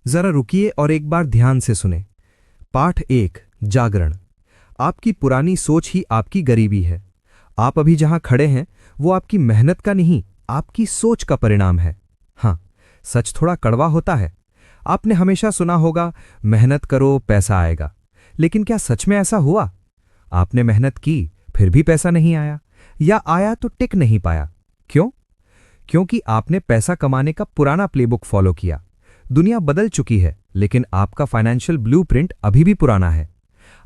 जरा रुकिए और एक बार ध्यान से सुने। पाठ 1 जागरण। आपकी पुरानी सोच ही आपकी गरीबी है। आप अभी जहां खड़े हैं वो आपकी मेहनत का नहीं, आपकी सोच का परिणाम है। हाँ, सच थोड़ा कड़वा होता है। आपने हमेशा सुना होगा, मेहनत करो पैसा आएगा। लेकिन क्या सच में ऐसा हुआ? आपने मेहनत की फिर भी पैसा नहीं आया, या आया तो टिक नहीं पाया। क्यों? क्योंकि आपने पैसा कमाने का पुराना प्लेबुक फॉलो किया। दुनिया बदल चुकी है, लेकिन आपका फाइनेंशियल ब्लूप्रिंट अभी भी पुराना है।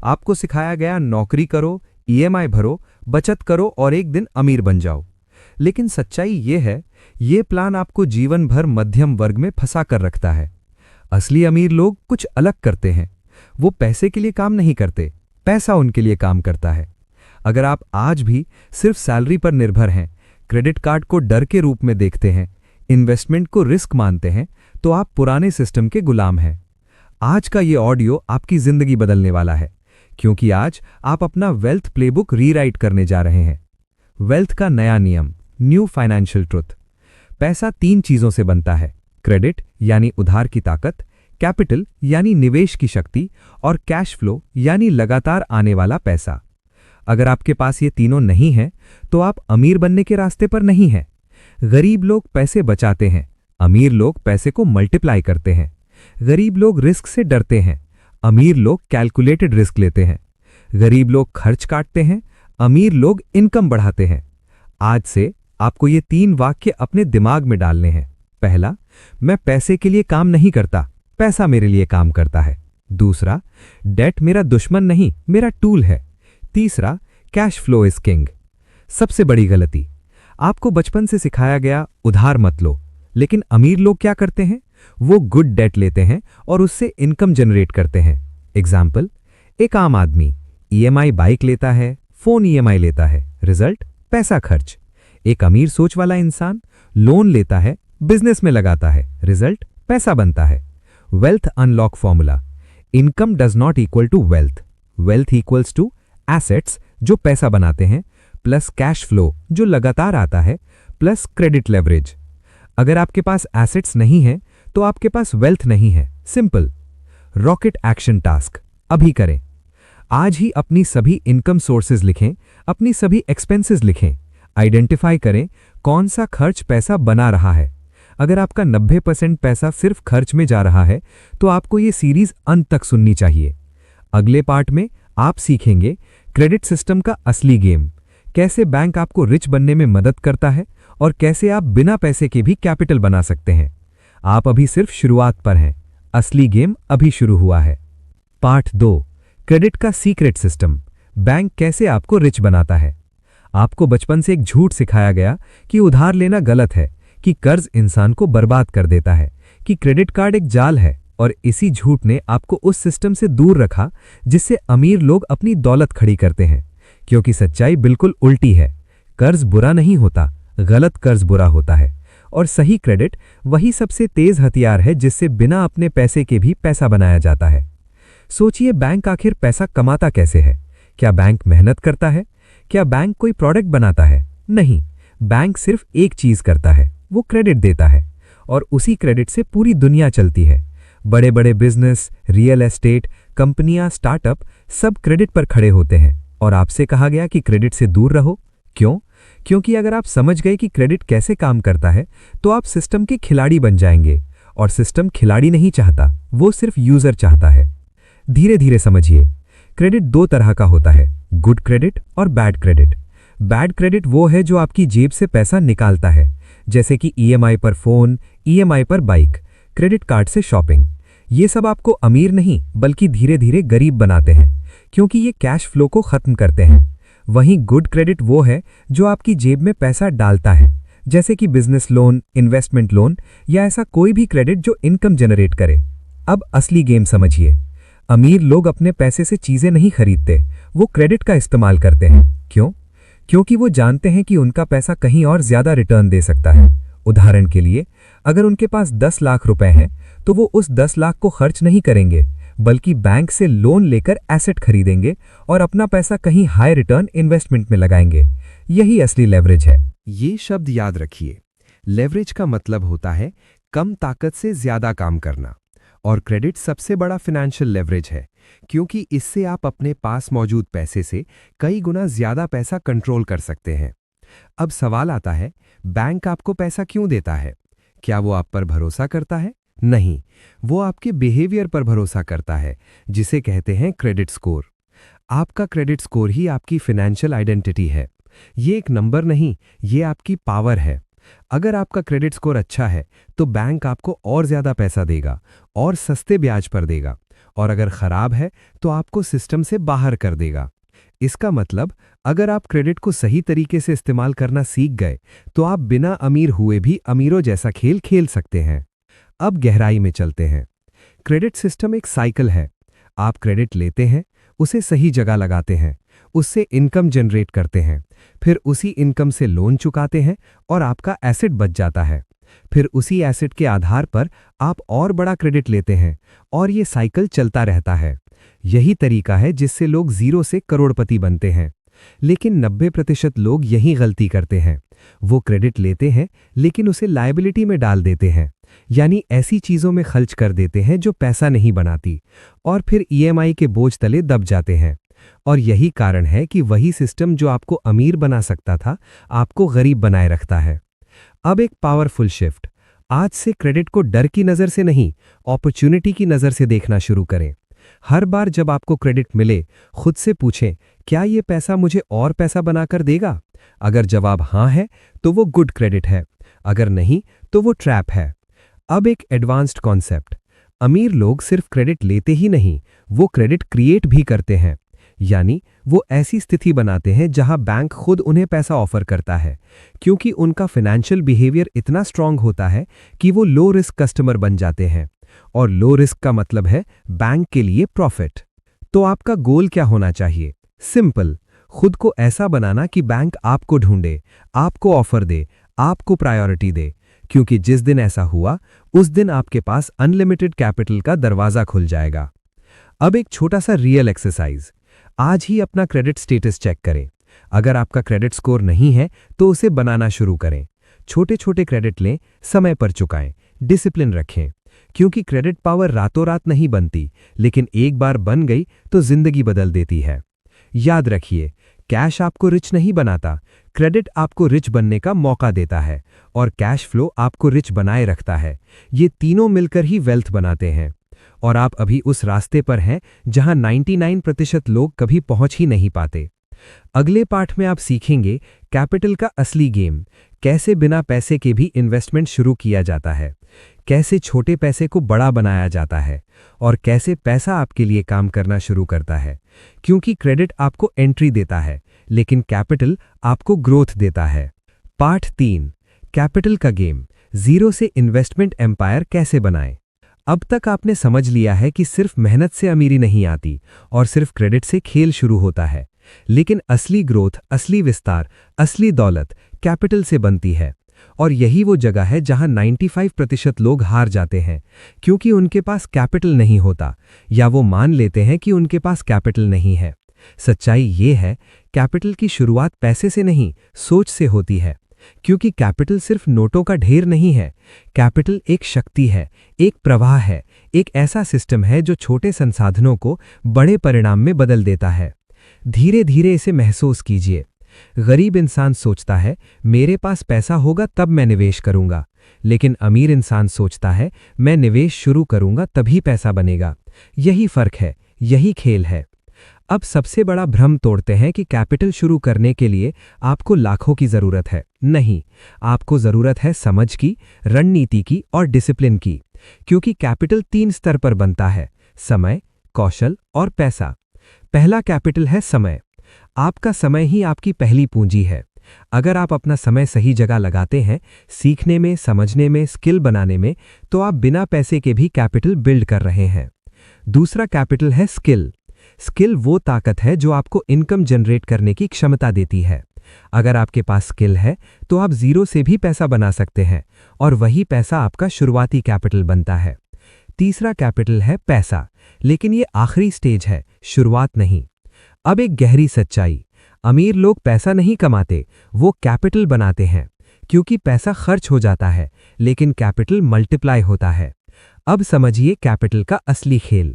आपको सिखाया गया, नौकरी करो, ईएमआई भरो, बचत करो और एक दिन अमीर बन जाओ। लेकिन सच्चाई ये है, ये प्लान आपको जीवन भर मध्यम वर्ग में फंसा कर रखता है। असली अमीर लोग कुछ अलग करते हैं। वो पैसे के लिए काम नहीं करते, पैसा उनके लिए काम करता है। अगर आप आज भी सिर्फ सैलरी पर निर्भर हैं, क्रेडिट कार्ड को डर के रूप में देखते हैं, इन्वेस्टमेंट को रिस्क मानते हैं, तो आप पुराने सिस्टम के गुलाम हैं। आज का ये ऑडियो आपकी जिंदगी बदलने वाला है, क्योंकि आज आप अपना वेल्थ प्लेबुक रीराइट करने जा रहे हैं। वेल्थ का नया नियम, न्यू फाइनेंशियल ट्रुथ। पैसा 3 चीजों से बनता है: क्रेडिट यानी उधार की ताकत, कैपिटल यानी निवेश की शक्ति, और कैश फ्लो यानी लगातार आने वाला पैसा। अगर आपके पास ये तीनों नहीं हैं, तो आप अमीर बनने के रास्ते पर नहीं हैं। गरीब लोग पैसे बचाते हैं, अमीर लोग पैसे को मल्टीप्लाई करते हैं। गरीब लोग रिस्क से डरते हैं, अमीर लोग कैलकुलेटेड रिस्क लेते हैं। गरीब लोग खर्च काटते हैं, अमीर लोग इनकम बढ़ाते हैं। आज से आपको ये 3 वाक्य अपने दिमाग में डालने हैं। पहला, मैं पैसे के लिए काम नहीं करता, पैसा मेरे लिए काम करता है। दूसरा, डेट मेरा दुश्मन नहीं, मेरा टूल है। तीसरा, कैश फ्लो इज किंग। सबसे बड़ी गलती, आपको बचपन से सिखाया गया, उधार मत लो। लेकिन अमीर लोग क्या करते हैं? वो गुड डेट लेते हैं और उससे इनकम जनरेट करते हैं। एग्जाम्पल, एक आम आदमी ईएमआई बाइक लेता है, फोन ईएमआई लेता है, रिजल्ट पैसा खर्च। एक अमीर सोच वाला इंसान लोन लेता है, बिजनेस में लगाता है, रिजल्ट पैसा बनता है। Wealth unlock formula: income does not equal to wealth, wealth equals to assets जो पैसा बनाते हैं, प्लस कैश फ्लो जो लगातार आता है, प्लस क्रेडिट लेवरेज। अगर आपके पास एसेट्स नहीं है तो आपके पास वेल्थ नहीं है। सिंपल। रॉकेट एक्शन टास्क अभी करें। आज ही अपनी सभी इनकम सोर्सेज लिखें, अपनी सभी एक्सपेंसेस लिखें। आइडेंटिफाई करें कौन सा खर्च पैसा बना रहा है। अगर आपका 90% पैसा सिर्फ खर्च में जा रहा है, तो आपको ये सीरीज अंत तक सुननी चाहिए। अगले पार्ट में आप सीखेंगे क्रेडिट सिस्टम का असली गेम, कैसे बैंक आपको रिच बनने में मदद करता है और कैसे आप बिना पैसे के भी कैपिटल बना सकते हैं। आप अभी सिर्फ शुरुआत पर हैं, असली गेम अभी शुरू हुआ है। पार्ट 2, क्रेडिट का सीक्रेट सिस्टम, बैंक कैसे आपको रिच बनाता है। आपको बचपन से एक झूठ सिखाया गया कि उधार लेना गलत है, कि कर्ज इंसान को बर्बाद कर देता है, कि क्रेडिट कार्ड एक जाल है, और इसी झूठ ने आपको उस सिस्टम से दूर रखा जिससे अमीर लोग अपनी दौलत खड़ी करते हैं। क्योंकि सच्चाई बिल्कुल उल्टी है। कर्ज बुरा नहीं होता, गलत कर्ज बुरा होता है, और सही क्रेडिट वही सबसे तेज हथियार है जिससे बिना अपने पैसे के भी पैसा बनाया जाता है। सोचिए, बैंक आखिर पैसा कमाता कैसे है? क्या बैंक मेहनत करता है? क्या बैंक कोई प्रोडक्ट बनाता है? नहीं, बैंक सिर्फ एक चीज करता है, वो क्रेडिट देता है, और उसी क्रेडिट से पूरी दुनिया चलती है। बड़े बड़े बिजनेस, रियल एस्टेट, कंपनियां, स्टार्टअप सब क्रेडिट पर खड़े होते हैं। और आपसे कहा गया कि क्रेडिट से दूर रहो। क्यों? क्योंकि अगर आप समझ गए कि क्रेडिट कैसे काम करता है, तो आप सिस्टम के खिलाड़ी बन जाएंगे। और सिस्टम खिलाड़ी नहीं चाहता, वो सिर्फ यूजर चाहता है। धीरे धीरे समझिए, क्रेडिट 2 तरह का होता है, गुड क्रेडिट और बैड क्रेडिट। बैड क्रेडिट वो है जो आपकी जेब से पैसा निकालता है, जैसे कि ईएमआई पर फोन, ईएमआई पर बाइक, क्रेडिट कार्ड से शॉपिंग। ये सब आपको अमीर नहीं बल्कि धीरे धीरे गरीब बनाते हैं, क्योंकि ये कैश फ्लो को खत्म करते हैं। वहीं गुड क्रेडिट वो है जो आपकी जेब में पैसा डालता है, जैसे कि बिजनेस लोन, इन्वेस्टमेंट लोन, या ऐसा कोई भी क्रेडिट जो इनकम जनरेट करे। अब असली गेम समझिए। अमीर लोग अपने पैसे से चीजें नहीं खरीदते, वो क्रेडिट का इस्तेमाल करते हैं। क्यों? क्योंकि वो जानते हैं कि उनका पैसा कहीं और ज्यादा रिटर्न दे सकता है। उदाहरण के लिए, अगर उनके पास 10 लाख रुपए हैं, तो वो उस 10 लाख को खर्च नहीं करेंगे, बल्कि बैंक से लोन लेकर एसेट खरीदेंगे और अपना पैसा कहीं हाई रिटर्न इन्वेस्टमेंट में लगाएंगे। यही असली लेवरेज है। ये शब्द याद रखिए। लेवरेज का मतलब होता है कम ताकत से ज्यादा काम करना। और क्रेडिट सबसे बड़ा फाइनेंशियल लेवरेज है, क्योंकि इससे आप अपने पास मौजूद पैसे से कई गुना ज्यादा पैसा कंट्रोल कर सकते हैं। अब सवाल आता है, बैंक आपको पैसा क्यों देता है? क्या वो आप पर भरोसा करता है? नहीं, वो आपके बिहेवियर पर भरोसा करता है, जिसे कहते हैं क्रेडिट स्कोर। आपका क्रेडिट स्कोर ही आपकी फाइनेंशियल आइडेंटिटी है। ये एक नंबर नहीं, ये आपकी पावर है। अगर आपका क्रेडिट स्कोर अच्छा है तो बैंक आपको और ज्यादा पैसा देगा और सस्ते ब्याज पर देगा, और अगर खराब है तो आपको सिस्टम से बाहर कर देगा। इसका मतलब, अगर आप क्रेडिट को सही तरीके से इस्तेमाल करना सीख गए तो आप बिना अमीर हुए भी अमीरों जैसा खेल खेल सकते हैं। अब गहराई में चलते हैं। क्रेडिट सिस्टम एक साइकिल है। आप क्रेडिट लेते हैं, उसे सही जगह लगाते हैं, उससे इनकम जनरेट करते हैं, फिर उसी इनकम से लोन चुकाते हैं और आपका एसेट बच जाता है। फिर उसी एसेट के आधार पर आप और बड़ा क्रेडिट लेते हैं और ये साइकिल चलता रहता है। यही तरीका है जिससे लोग जीरो से करोड़पति बनते हैं। लेकिन 90% लोग यही गलती करते हैं। वो क्रेडिट लेते हैं लेकिन उसे लायबिलिटी में डाल देते हैं, यानी ऐसी चीजों में खर्च कर देते हैं जो पैसा नहीं बनाती, और फिर ईएमआई के बोझ तले दब जाते हैं। और यही कारण है कि वही सिस्टम जो आपको अमीर बना सकता था, आपको गरीब बनाए रखता है। अब एक पावरफुल शिफ्ट। आज से क्रेडिट को डर की नजर से नहीं, अपॉर्चुनिटी की नजर से देखना शुरू करें। हर बार जब आपको क्रेडिट मिले, खुद से पूछें, क्या ये पैसा मुझे और पैसा बनाकर देगा? अगर जवाब हाँ है तो वो गुड क्रेडिट है, अगर नहीं तो वो ट्रैप है। अब एक एडवांस्ड कॉन्सेप्ट। अमीर लोग सिर्फ क्रेडिट लेते ही नहीं, वो क्रेडिट क्रिएट भी करते हैं। यानी वो ऐसी स्थिति बनाते हैं जहां बैंक खुद उन्हें पैसा ऑफर करता है, क्योंकि उनका फाइनेंशियल बिहेवियर इतना स्ट्रांग होता है कि वो लो रिस्क कस्टमर बन जाते हैं। और लो रिस्क का मतलब है बैंक के लिए प्रॉफिट। तो आपका गोल क्या होना चाहिए? सिंपल, खुद को ऐसा बनाना कि बैंक आपको ढूंढे, आपको ऑफर दे, आपको प्रायोरिटी दे, क्योंकि जिस दिन ऐसा हुआ उस दिन आपके पास अनलिमिटेड कैपिटल का दरवाजा खुल जाएगा। अब एक छोटा सा रियल एक्सरसाइज। आज ही अपना क्रेडिट स्टेटस चेक करें। अगर आपका क्रेडिट स्कोर नहीं है तो उसे बनाना शुरू करें। छोटे छोटे क्रेडिट लें, समय पर चुकाएं, डिसिप्लिन रखें, क्योंकि क्रेडिट पावर रातों रात नहीं बनती, लेकिन एक बार बन गई तो जिंदगी बदल देती है। याद रखिए, कैश आपको रिच नहीं बनाता, क्रेडिट आपको रिच बनने का मौका देता है, और कैश फ्लो आपको रिच बनाए रखता है। ये तीनों मिलकर ही वेल्थ बनाते हैं। और आप अभी उस रास्ते पर हैं जहां 99% लोग कभी पहुंच ही नहीं पाते। अगले पाठ में आप सीखेंगे कैपिटल का असली गेम, कैसे बिना पैसे के भी इन्वेस्टमेंट शुरू किया जाता है, कैसे छोटे पैसे को बड़ा बनाया जाता है, और कैसे पैसा आपके लिए काम करना शुरू करता है। क्योंकि क्रेडिट आपको एंट्री देता है, लेकिन कैपिटल आपको ग्रोथ देता है। पाठ 3, कैपिटल का गेम, जीरो से इन्वेस्टमेंट एम्पायर कैसे बनाएं। अब तक आपने समझ लिया है कि सिर्फ मेहनत से अमीरी नहीं आती और सिर्फ क्रेडिट से खेल शुरू होता है, लेकिन असली ग्रोथ, असली विस्तार, असली दौलत कैपिटल से बनती है। और यही वो जगह है जहां 95% लोग हार जाते हैं, क्योंकि उनके पास कैपिटल नहीं होता, या वो मान लेते हैं कि उनके पास कैपिटल नहीं है। सच्चाई ये है, कैपिटल की शुरुआत पैसे से नहीं, सोच से होती है। क्योंकि कैपिटल सिर्फ नोटों का ढेर नहीं है, कैपिटल एक शक्ति है, एक प्रवाह है, एक ऐसा सिस्टम है जो छोटे संसाधनों को बड़े परिणाम में बदल देता है। धीरे धीरे इसे महसूस कीजिए। गरीब इंसान सोचता है, मेरे पास पैसा होगा तब मैं निवेश करूंगा, लेकिन अमीर इंसान सोचता है, मैं निवेश शुरू करूंगा तभी पैसा बनेगा। यही फर्क है, यही खेल है। अब सबसे बड़ा भ्रम तोड़ते हैं कि कैपिटल शुरू करने के लिए आपको लाखों की जरूरत है। नहीं, आपको जरूरत है समझ की, रणनीति की और डिसिप्लिन की। क्योंकि कैपिटल 3 स्तर पर बनता है: समय, कौशल और पैसा। पहला कैपिटल है समय। आपका समय ही आपकी पहली पूंजी है। अगर आप अपना समय सही जगह लगाते हैं, सीखने में, समझने में, स्किल बनाने में, तो आप बिना पैसे के भी कैपिटल बिल्ड कर रहे हैं। दूसरा कैपिटल है स्किल। स्किल वो ताकत है जो आपको इनकम जनरेट करने की क्षमता देती है। अगर आपके पास स्किल है तो आप जीरो से भी पैसा बना सकते हैं, और वही पैसा आपका शुरुआती कैपिटल बनता है। तीसरा कैपिटल है पैसा, लेकिन ये आखिरी स्टेज है, शुरुआत नहीं। अब एक गहरी सच्चाई, अमीर लोग पैसा नहीं कमाते, वो कैपिटल बनाते हैं। क्योंकि पैसा खर्च हो जाता है, लेकिन कैपिटल मल्टीप्लाई होता है। अब समझिए कैपिटल का असली खेल।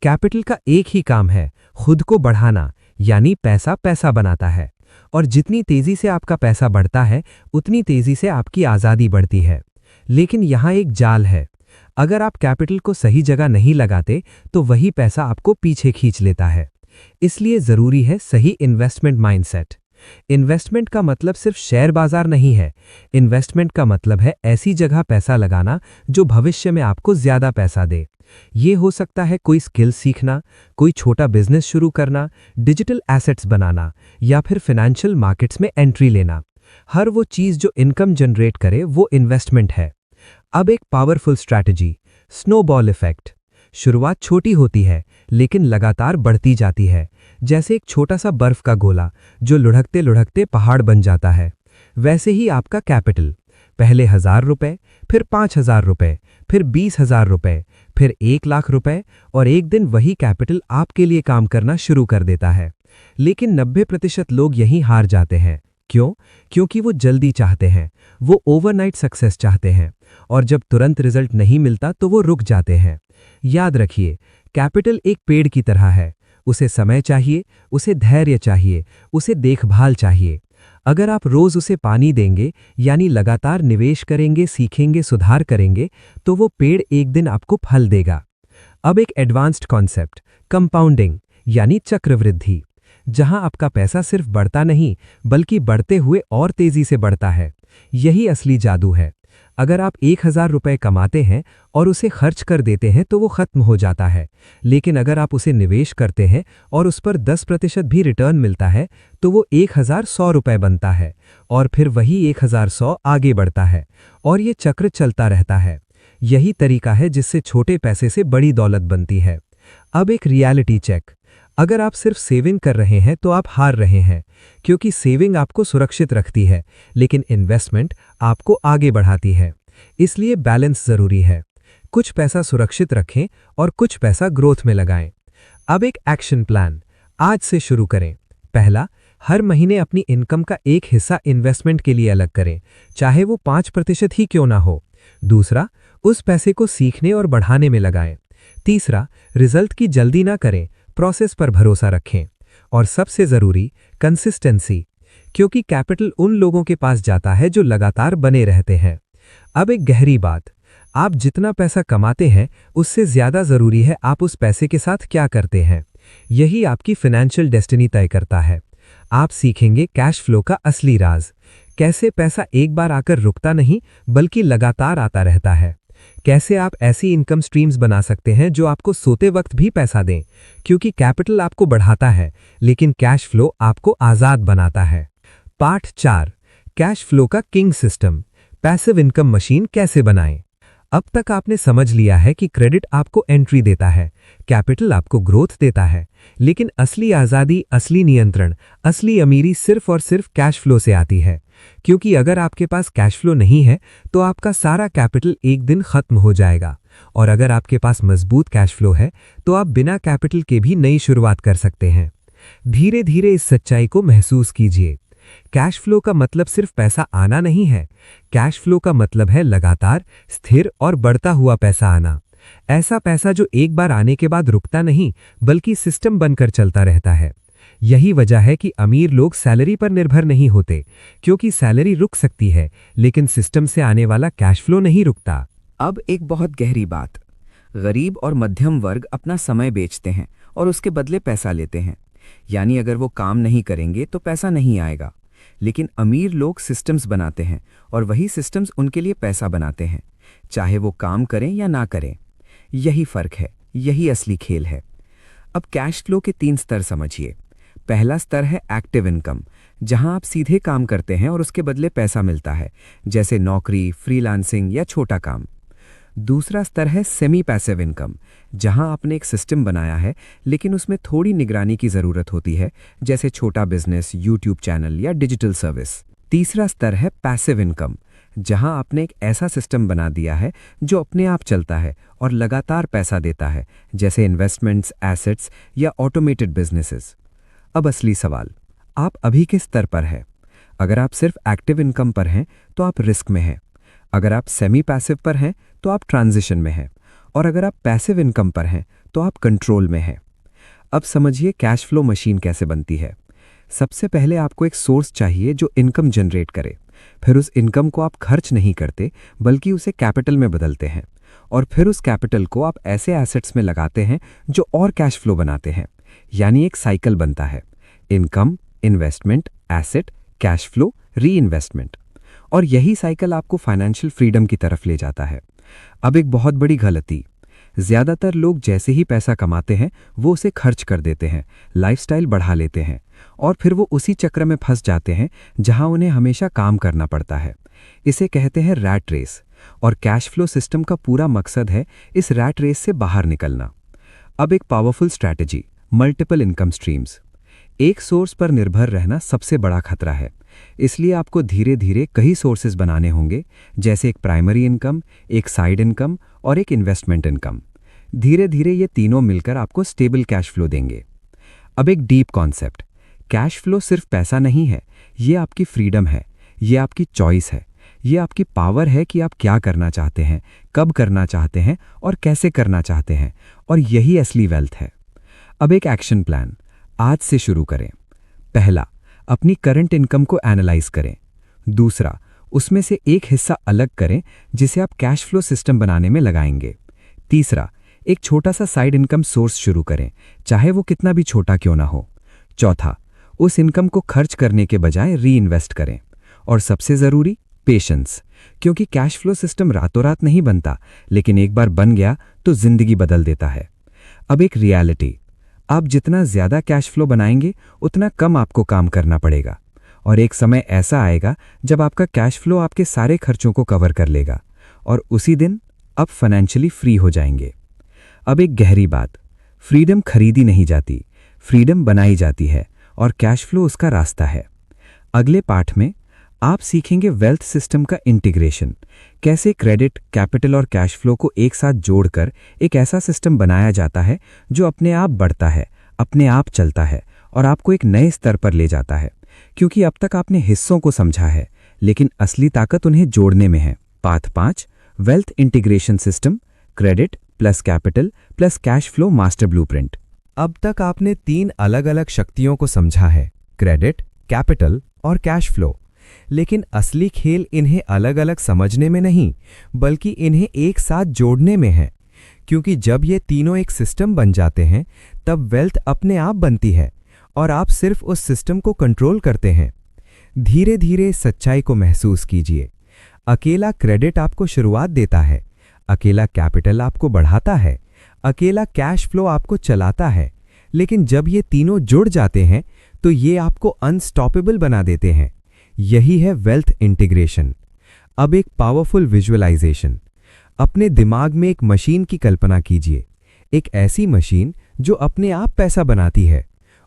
कैपिटल का एक ही काम है, खुद को बढ़ाना, यानी पैसा पैसा बनाता है। और जितनी तेजी से आपका पैसा बढ़ता है, उतनी तेजी से आपकी आज़ादी बढ़ती है। लेकिन यहाँ एक जाल है। अगर आप कैपिटल को सही जगह नहीं लगाते, तो वही पैसा आपको पीछे खींच लेता है। इसलिए ज़रूरी है सही इन्वेस्टमेंट माइंडसेट। इन्वेस्टमेंट का मतलब सिर्फ शेयर बाजार नहीं है। इन्वेस्टमेंट का मतलब है ऐसी जगह पैसा लगाना जो भविष्य में आपको ज़्यादा पैसा दे। ये हो सकता है कोई स्किल सीखना, कोई छोटा बिजनेस शुरू करना, डिजिटल एसेट्स बनाना, या फिर फाइनेंशियल मार्केट्स में एंट्री लेना। हर वो चीज़ जो इनकम जनरेट करे वो इन्वेस्टमेंट है। अब एक पावरफुल स्ट्रैटेजी, स्नोबॉल इफेक्ट। शुरुआत छोटी होती है, लेकिन लगातार बढ़ती जाती है, जैसे एक छोटा सा बर्फ का गोला जो लुढ़कते लुढ़कते पहाड़ बन जाता है। वैसे ही आपका कैपिटल, पहले 1000 रुपए, फिर 5000 रुपए, फिर 20,000 रुपए, फिर 1,00,000 रुपए, और एक दिन वही कैपिटल आपके लिए काम करना शुरू कर देता है। लेकिन 90% लोग यहीं हार जाते हैं। क्यों? क्योंकि वो जल्दी चाहते हैं, वो ओवरनाइट सक्सेस चाहते हैं, और जब तुरंत रिजल्ट नहीं मिलता तो वो रुक जाते हैं। याद रखिए, कैपिटल एक पेड़ की तरह है। उसे समय चाहिए, उसे धैर्य चाहिए, उसे देखभाल चाहिए। अगर आप रोज उसे पानी देंगे, यानी लगातार निवेश करेंगे, सीखेंगे, सुधार करेंगे, तो वो पेड़ एक दिन आपको फल देगा। अब एक एडवांस्ड कॉन्सेप्ट, कंपाउंडिंग, यानी चक्रवृद्धि, जहां आपका पैसा सिर्फ बढ़ता नहीं, बल्कि बढ़ते हुए और तेजी से बढ़ता है। यही असली जादू है। अगर आप 1000 रुपए कमाते हैं और उसे खर्च कर देते हैं तो वो खत्म हो जाता है। लेकिन अगर आप उसे निवेश करते हैं और उस पर 10% भी रिटर्न मिलता है, तो वो 1100 रुपए बनता है, और फिर वही 1100 आगे बढ़ता है, और ये चक्र चलता रहता है। यही तरीका है जिससे छोटे पैसे से बड़ी दौलत बनती है। अब एक रियलिटी चेक। अगर आप सिर्फ सेविंग कर रहे हैं तो आप हार रहे हैं, क्योंकि सेविंग आपको सुरक्षित रखती है, लेकिन इन्वेस्टमेंट आपको आगे बढ़ाती है। इसलिए बैलेंस जरूरी है। कुछ पैसा सुरक्षित रखें और कुछ पैसा ग्रोथ में लगाएं। अब एक एक्शन प्लान आज से शुरू करें। पहला, हर महीने अपनी इनकम का एक हिस्सा इन्वेस्टमेंट के लिए अलग करें, चाहे वो 5% ही क्यों ना हो। दूसरा, उस पैसे को सीखने और बढ़ाने में लगाएं। तीसरा, रिजल्ट की जल्दी ना करें, प्रोसेस पर भरोसा रखें। और सबसे जरूरी, कंसिस्टेंसी, क्योंकि कैपिटल उन लोगों के पास जाता है जो लगातार बने रहते हैं। अब एक गहरी बात, आप जितना पैसा कमाते हैं उससे ज्यादा जरूरी है आप उस पैसे के साथ क्या करते हैं। यही आपकी फाइनेंशियल डेस्टिनी तय करता है। आप सीखेंगे कैश फ्लो का असली राज, कैसे पैसा एक बार आकर रुकता नहीं बल्कि लगातार आता रहता है। कैसे आप ऐसी इनकम स्ट्रीम्स बना सकते हैं जो आपको सोते वक्त भी पैसा दें, क्योंकि कैपिटल आपको बढ़ाता है, लेकिन कैश फ्लो आपको आजाद बनाता है। पार्ट 4, कैश फ्लो का king system, passive income machine कैसे बनाएं। अब तक आपने समझ लिया है कि क्रेडिट आपको एंट्री देता है, कैपिटल आपको ग्रोथ देता है, लेकिन असली आज़ादी, असली नियंत्रण, असली अमीरी सिर्फ और सिर्फ कैश फ्लो से आती है। क्योंकि अगर आपके पास कैश फ्लो नहीं है तो आपका सारा कैपिटल एक दिन खत्म हो जाएगा, और अगर आपके पास मजबूत कैश फ्लो है तो आप बिना कैपिटल के भी नई शुरुआत कर सकते हैं। धीरे धीरे इस सच्चाई को महसूस कीजिए। कैश फ्लो का मतलब सिर्फ पैसा आना नहीं है। कैश फ्लो का मतलब है लगातार, स्थिर और बढ़ता हुआ पैसा आना। ऐसा पैसा जो एक बार आने के बाद रुकता नहीं बल्कि सिस्टम बनकर चलता रहता है। यही वजह है कि अमीर लोग सैलरी पर निर्भर नहीं होते, क्योंकि सैलरी रुक सकती है लेकिन सिस्टम से आने वाला कैश फ्लो नहीं रुकता। अब एक बहुत गहरी बात, गरीब और मध्यम वर्ग अपना समय बेचते हैं और उसके बदले पैसा लेते हैं। यानी अगर वो काम नहीं करेंगे तो पैसा नहीं आएगा। लेकिन अमीर लोग सिस्टम्स बनाते हैं और वही सिस्टम्स उनके लिए पैसा बनाते हैं, चाहे वो काम करें या ना करें। यही फर्क है, यही असली खेल है। अब कैश फ्लो के 3 स्तर समझिए। पहला स्तर है एक्टिव इनकम, जहां आप सीधे काम करते हैं और उसके बदले पैसा मिलता है, जैसे नौकरी, फ्रीलांसिंग या छोटा काम। दूसरा स्तर है सेमी पैसिव इनकम, जहां आपने एक सिस्टम बनाया है लेकिन उसमें थोड़ी निगरानी की ज़रूरत होती है, जैसे छोटा बिजनेस, यूट्यूब चैनल या डिजिटल सर्विस। तीसरा स्तर है पैसिव इनकम, जहां आपने एक ऐसा सिस्टम बना दिया है जो अपने आप चलता है और लगातार पैसा देता है, जैसे इन्वेस्टमेंट्स, एसेट्स या ऑटोमेटेड बिजनेसेस। अब असली सवाल, आप अभी किस स्तर पर हैं? अगर आप सिर्फ एक्टिव इनकम पर हैं तो आप रिस्क में हैं। अगर आप सेमी पैसिव पर हैं तो आप ट्रांजिशन में हैं। और अगर आप पैसिव इनकम पर हैं तो आप कंट्रोल में हैं। अब समझिए कैश फ्लो मशीन कैसे बनती है। सबसे पहले आपको एक सोर्स चाहिए जो इनकम जनरेट करे। फिर उस इनकम को आप खर्च नहीं करते बल्कि उसे कैपिटल में बदलते हैं, और फिर उस कैपिटल को आप ऐसे एसेट्स में लगाते हैं जो और कैश फ्लो बनाते हैं। यानी एक साइकिल बनता है, income, investment, asset, cash flow, री इन्वेस्टमेंट। और यही साइकिल आपको फाइनेंशियल फ्रीडम की तरफ ले जाता है। अब एक बहुत बड़ी गलती, ज्यादातर लोग जैसे ही पैसा कमाते हैं वो उसे खर्च कर देते हैं, लाइफस्टाइल बढ़ा लेते हैं, और फिर वो उसी चक्र में फंस जाते हैं जहां उन्हें हमेशा काम करना पड़ता है। इसे कहते हैं रैट रेस, और कैश फ्लो सिस्टम का पूरा मकसद है इस रैट रेस से बाहर निकलना। अब एक powerful strategy, multiple income streams. एक सोर्स पर निर्भर रहना सबसे बड़ा खतरा है, इसलिए आपको धीरे धीरे कई सोर्सेज बनाने होंगे, जैसे एक प्राइमरी इनकम, एक साइड इनकम और एक इन्वेस्टमेंट इनकम। धीरे धीरे ये तीनों मिलकर आपको स्टेबल कैश फ्लो देंगे। अब एक डीप कॉन्सेप्ट, कैश फ्लो सिर्फ पैसा नहीं है, ये आपकी फ्रीडम है, ये आपकी चॉइस है, ये आपकी पावर है कि आप क्या करना चाहते हैं, कब करना चाहते हैं और कैसे करना चाहते हैं, और यही असली वेल्थ है। अब एक एक्शन प्लान आज से शुरू करें। पहला, अपनी करंट इनकम को एनालाइज करें। दूसरा, उसमें से एक हिस्सा अलग करें जिसे आप कैश फ्लो सिस्टम बनाने में लगाएंगे। तीसरा, एक छोटा सा साइड इनकम सोर्स शुरू करें, चाहे वो कितना भी छोटा क्यों ना हो। चौथा, उस इनकम को खर्च करने के बजाय री इन्वेस्ट करें। और सबसे जरूरी, पेशेंस, क्योंकि कैश फ्लो सिस्टम रातों रात नहीं बनता, लेकिन एक बार बन गया तो जिंदगी बदल देता है। अब एक रियलिटी, आप जितना ज्यादा कैश फ्लो बनाएंगे उतना कम आपको काम करना पड़ेगा, और एक समय ऐसा आएगा जब आपका कैश फ्लो आपके सारे खर्चों को कवर कर लेगा, और उसी दिन आप फाइनेंशियली फ्री हो जाएंगे। अब एक गहरी बात, फ्रीडम खरीदी नहीं जाती, फ्रीडम बनाई जाती है, और कैश फ्लो उसका रास्ता है। अगले पाठ में आप सीखेंगे वेल्थ सिस्टम का इंटीग्रेशन, कैसे क्रेडिट, कैपिटल और कैश फ्लो को एक साथ जोड़कर एक ऐसा सिस्टम बनाया जाता है जो अपने आप बढ़ता है, अपने आप चलता है और आपको एक नए स्तर पर ले जाता है। क्योंकि अब तक आपने हिस्सों को समझा है, लेकिन असली ताकत उन्हें जोड़ने में है। पाठ 5, wealth integration system, credit plus capital plus cash flow master blueprint. अब तक आपने 3 अलग अलग शक्तियों को समझा है, क्रेडिट, कैपिटल और कैश फ्लो। लेकिन असली खेल इन्हें अलग अलग समझने में नहीं, बल्कि इन्हें एक साथ जोड़ने में है। क्योंकि जब ये तीनों एक सिस्टम बन जाते हैं, तब वेल्थ अपने आप बनती है और आप सिर्फ उस सिस्टम को कंट्रोल करते हैं। धीरे धीरे सच्चाई को महसूस कीजिए। अकेला क्रेडिट आपको शुरुआत देता है, अकेला कैपिटल आपको बढ़ाता है, अकेला कैश फ्लो आपको चलाता है। लेकिन जब ये तीनों जुड़ जाते हैं तो ये आपको अनस्टॉपेबल बना देते हैं। यही है वेल्थ इंटीग्रेशन। अब एक पावरफुल विजुअलाइजेशन, अपने दिमाग में एक मशीन की कल्पना कीजिए, एक ऐसी मशीन जो अपने आप पैसा बनाती है।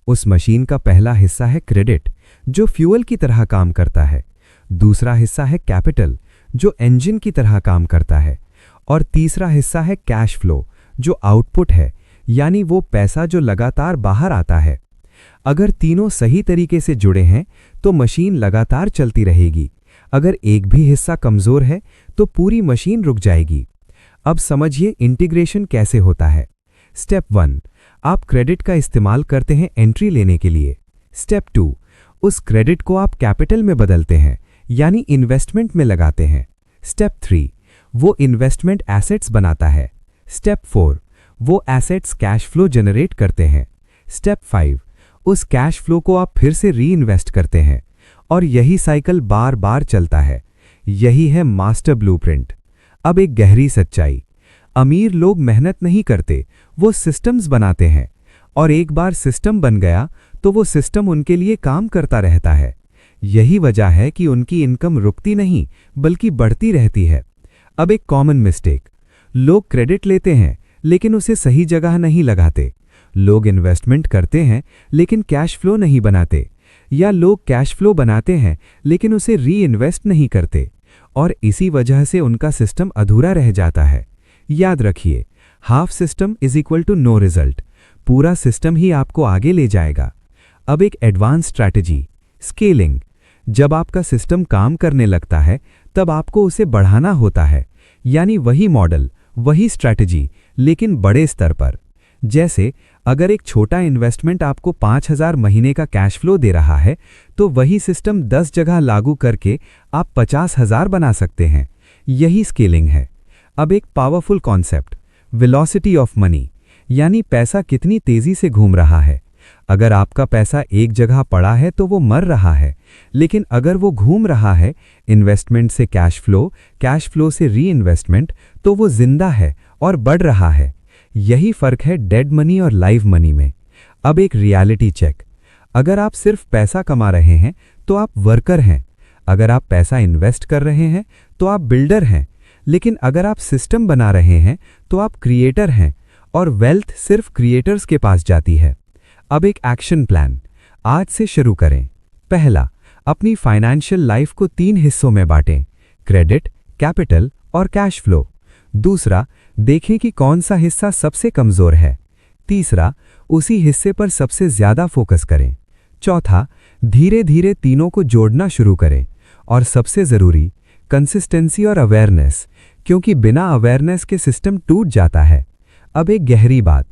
उस मशीन का पहला हिस्सा है क्रेडिट, जो फ्यूल की तरह काम करता है। दूसरा हिस्सा है कैपिटल, जो इंजन की तरह काम करता है। और तीसरा हिस्सा है कैश फ्लो, जो आउटपुट है, यानी वो पैसा जो लगातार बाहर आता है। अगर तीनों सही तरीके से जुड़े हैं तो मशीन लगातार चलती रहेगी। अगर एक भी हिस्सा कमजोर है तो पूरी मशीन रुक जाएगी। अब समझिए इंटीग्रेशन कैसे होता है। स्टेप 1, आप क्रेडिट का इस्तेमाल करते हैं एंट्री लेने के लिए। स्टेप 2, उस क्रेडिट को आप कैपिटल में बदलते हैं, यानी इन्वेस्टमेंट में लगाते हैं। स्टेप 3, वो इन्वेस्टमेंट एसेट्स बनाता है। स्टेप 4, वो एसेट्स कैश फ्लो जनरेट करते हैं। स्टेप 5, उस कैश फ्लो को आप फिर से री इन्वेस्ट करते हैं, और यही साइकिल बार बार चलता है। यही है मास्टर ब्लूप्रिंट। अब एक गहरी सच्चाई, अमीर लोग मेहनत नहीं करते, वो सिस्टम्स बनाते हैं, और एक बार सिस्टम बन गया तो वो सिस्टम उनके लिए काम करता रहता है। यही वजह है कि उनकी इनकम रुकती नहीं बल्कि बढ़ती रहती है। अब एक कॉमन मिस्टेक, लोग क्रेडिट लेते हैं लेकिन उसे सही जगह नहीं लगाते। लोग इन्वेस्टमेंट करते हैं लेकिन कैश फ्लो नहीं बनाते, या लोग कैश फ्लो बनाते हैं लेकिन उसे री इन्वेस्ट नहीं करते, और इसी वजह से उनका सिस्टम अधूरा रह जाता है। याद रखिए, half system is equal to no result. पूरा सिस्टम ही आपको आगे ले जाएगा। अब एक एडवांस स्ट्रैटेजी, स्केलिंग। जब आपका सिस्टम काम करने लगता है तब आपको उसे बढ़ाना होता है, यानी वही मॉडल, वही स्ट्रैटेजी लेकिन बड़े स्तर पर। जैसे अगर एक छोटा इन्वेस्टमेंट आपको 5,000 महीने का कैश फ्लो दे रहा है, तो वही सिस्टम 10 जगह लागू करके आप 50,000 बना सकते हैं। यही स्केलिंग है। अब एक powerful concept, velocity of money, यानी पैसा कितनी तेजी से घूम रहा है। अगर आपका पैसा एक जगह पड़ा है तो वो मर रहा है, लेकिन अगर वो घूम रहा है, इन्वेस्टमेंट से कैश फ्लो से री इन्वेस्टमेंट, तो वो जिंदा है और बढ़ रहा है। यही फर्क है डेड मनी और लाइव मनी में। अब एक रियलिटी चेक, अगर आप सिर्फ पैसा कमा रहे हैं तो आप वर्कर हैं। अगर आप पैसा इन्वेस्ट कर रहे हैं तो आप बिल्डर हैं। लेकिन अगर आप सिस्टम बना रहे हैं तो आप क्रिएटर हैं, और वेल्थ सिर्फ क्रिएटर्स के पास जाती है। अब एक एक्शन प्लान आज से शुरू करें। पहला, अपनी फाइनेंशियल लाइफ को 3 हिस्सों में बांटें, क्रेडिट, कैपिटल और कैश फ्लो। दूसरा, देखें कि कौन सा हिस्सा सबसे कमजोर है। तीसरा, उसी हिस्से पर सबसे ज्यादा फोकस करें। चौथा, धीरे धीरे तीनों को जोड़ना शुरू करें। और सबसे जरूरी, कंसिस्टेंसी और अवेयरनेस, क्योंकि बिना अवेयरनेस के सिस्टम टूट जाता है। अब एक गहरी बात,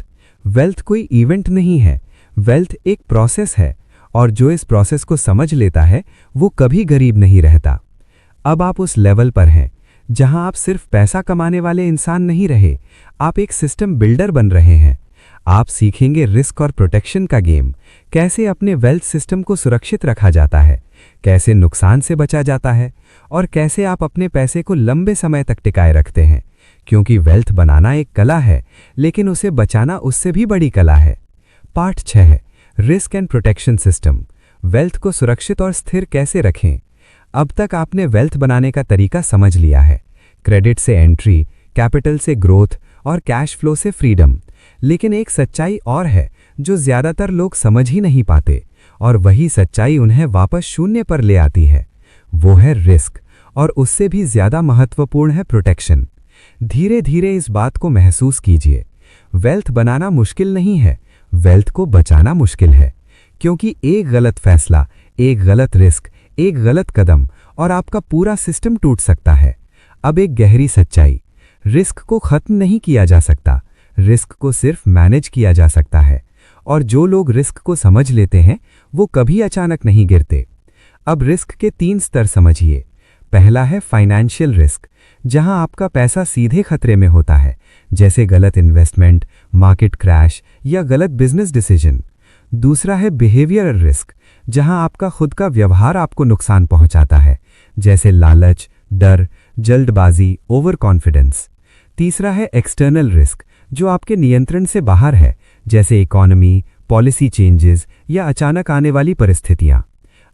वेल्थ कोई इवेंट नहीं है, वेल्थ एक प्रोसेस है, और जो इस प्रोसेस को समझ लेता है वो कभी गरीब नहीं रहता। अब आप उस लेवल पर हैं जहां आप सिर्फ पैसा कमाने वाले इंसान नहीं रहे, आप एक सिस्टम बिल्डर बन रहे हैं। आप सीखेंगे रिस्क और प्रोटेक्शन का गेम, कैसे अपने वेल्थ सिस्टम को सुरक्षित रखा जाता है, कैसे नुकसान से बचा जाता है, और कैसे आप अपने पैसे को लंबे समय तक टिकाए रखते हैं। क्योंकि वेल्थ बनाना एक कला है, लेकिन उसे बचाना उससे भी बड़ी कला है। पार्ट 6 है risk and protection system. Wealth को सुरक्षित और स्थिर कैसे रखें। अब तक आपने वेल्थ बनाने का तरीका समझ लिया है, क्रेडिट से एंट्री, कैपिटल से ग्रोथ और कैश फ्लो से फ्रीडम। लेकिन एक सच्चाई और है जो ज्यादातर लोग समझ ही नहीं पाते, और वही सच्चाई उन्हें वापस शून्य पर ले आती है। वो है रिस्क, और उससे भी ज्यादा महत्वपूर्ण है प्रोटेक्शन। धीरे धीरे इस बात को महसूस कीजिए। वेल्थ बनाना मुश्किल नहीं है, वेल्थ को बचाना मुश्किल है। क्योंकि एक गलत फैसला, एक गलत रिस्क, एक गलत कदम, और आपका पूरा सिस्टम टूट सकता है। अब एक गहरी सच्चाई, रिस्क को खत्म नहीं किया जा सकता, रिस्क को सिर्फ मैनेज किया जा सकता है। और जो लोग रिस्क को समझ लेते हैं वो कभी अचानक नहीं गिरते। अब रिस्क के 3 स्तर समझिए। पहला है फाइनेंशियल रिस्क, जहां आपका पैसा सीधे खतरे में होता है, जैसे गलत इन्वेस्टमेंट, मार्केट क्रैश या गलत बिजनेस डिसीजन। दूसरा है बिहेवियरल रिस्क, जहां आपका खुद का व्यवहार आपको नुकसान पहुंचाता है, जैसे लालच, डर, जल्दबाजी, ओवर कॉन्फिडेंस। तीसरा है एक्सटर्नल रिस्क, जो आपके नियंत्रण से बाहर है, जैसे इकोनॉमी, पॉलिसी चेंजेस या अचानक आने वाली परिस्थितियां।